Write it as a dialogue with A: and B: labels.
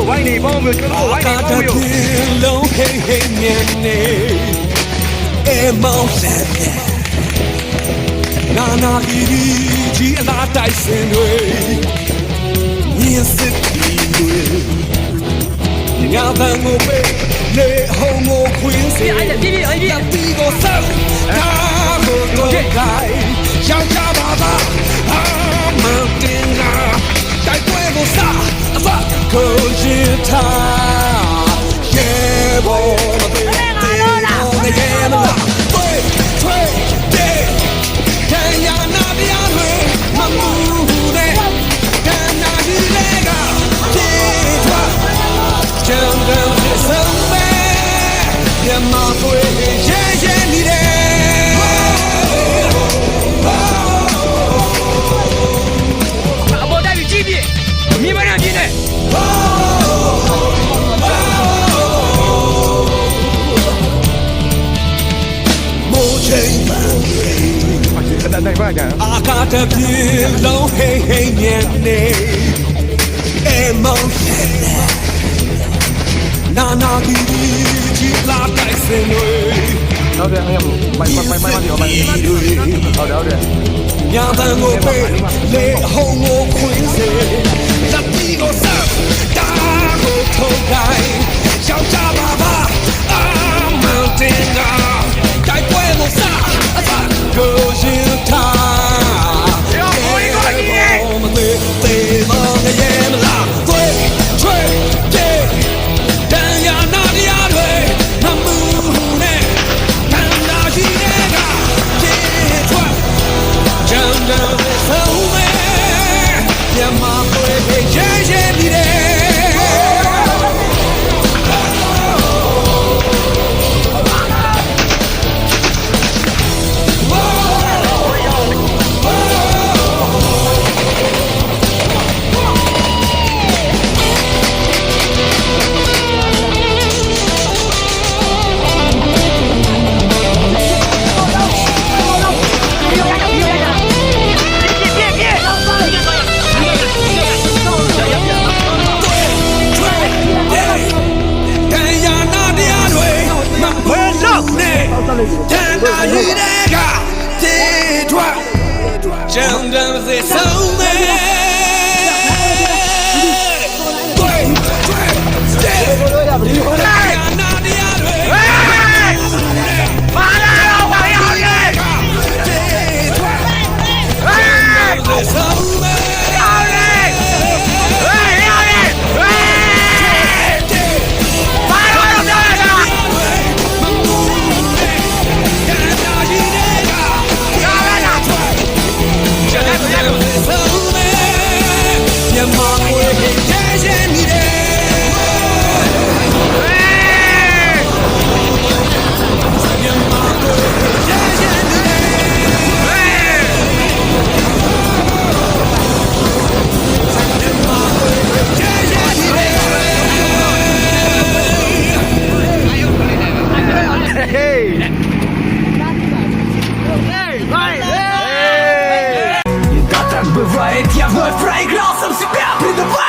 A: ဝိုင်းနေပေါင်းမျိုးကျွန်တော်ဝိုင်းနေပေါင်းမျိုး
B: လုံးဟိဟိမြင်နေအေမောင်ဆက်နာနာကြီးအလားတိုက်စင်တွေမြင်စစ်ကြီးတွေငါဘန်ကိုပဲလေဟုံကိုခွင်းစေ
A: အဲ့ဒါပြပြ
B: ဒီကိုဆောက်ဒါကိုတော့ခိုင်ယောက်ျားပါသာမန်တင်ကတိုက်ပွဲကိုစားအဖကိုရင်ထားရေဘောမသေးသေးတော့ငရဲမလားထွေထွေတဲ့ခံရနာပြားတွေမမှုတဲ့ကံနာကြီးတွေကပြေးသွားကျန်တဲ့ဆုံးပဲညမပွေရဲရဲနေတယ်
A: အပေါ်တိုက်ပြီးကြည့်ပြမြင်မရပြင်းနဲ့နိုင်ပါကြ
B: အာကာတပြေလုံးဟိဟိညံနေအေမောင်နာနာကြီးလာတိုက်စင်တွေ
A: ဟုတ်တယ်အဲ့မိုင်ဒီဟိုမိုင်ဟုတ်တယ်
B: ညာတန်ကိုပဲလေဟုံကိုခွင်းစေလက်တီကိုစားတာကိုထုံးတိုင်းယောက်ျားပါပါအာမောင်တင်ကတိုက်ပွဲကိုစားအဖကိုရင်ထားမသေးသေးမငရဲမလားသွေးချွေတဲ့တန်ရနာတရားတွေမမှုနဲ့တန်လာရှိတဲ့ကပြေထွက်ကျန်တဲ့ဆုံးမဲညမပွေရဲရဲပြီးတယ်တန်တာကြီးတွေကပြေးထွက်ကျန်တဲ့ဆုံးမဲ
C: Бывает, я вновь проиграл сам себя, предавая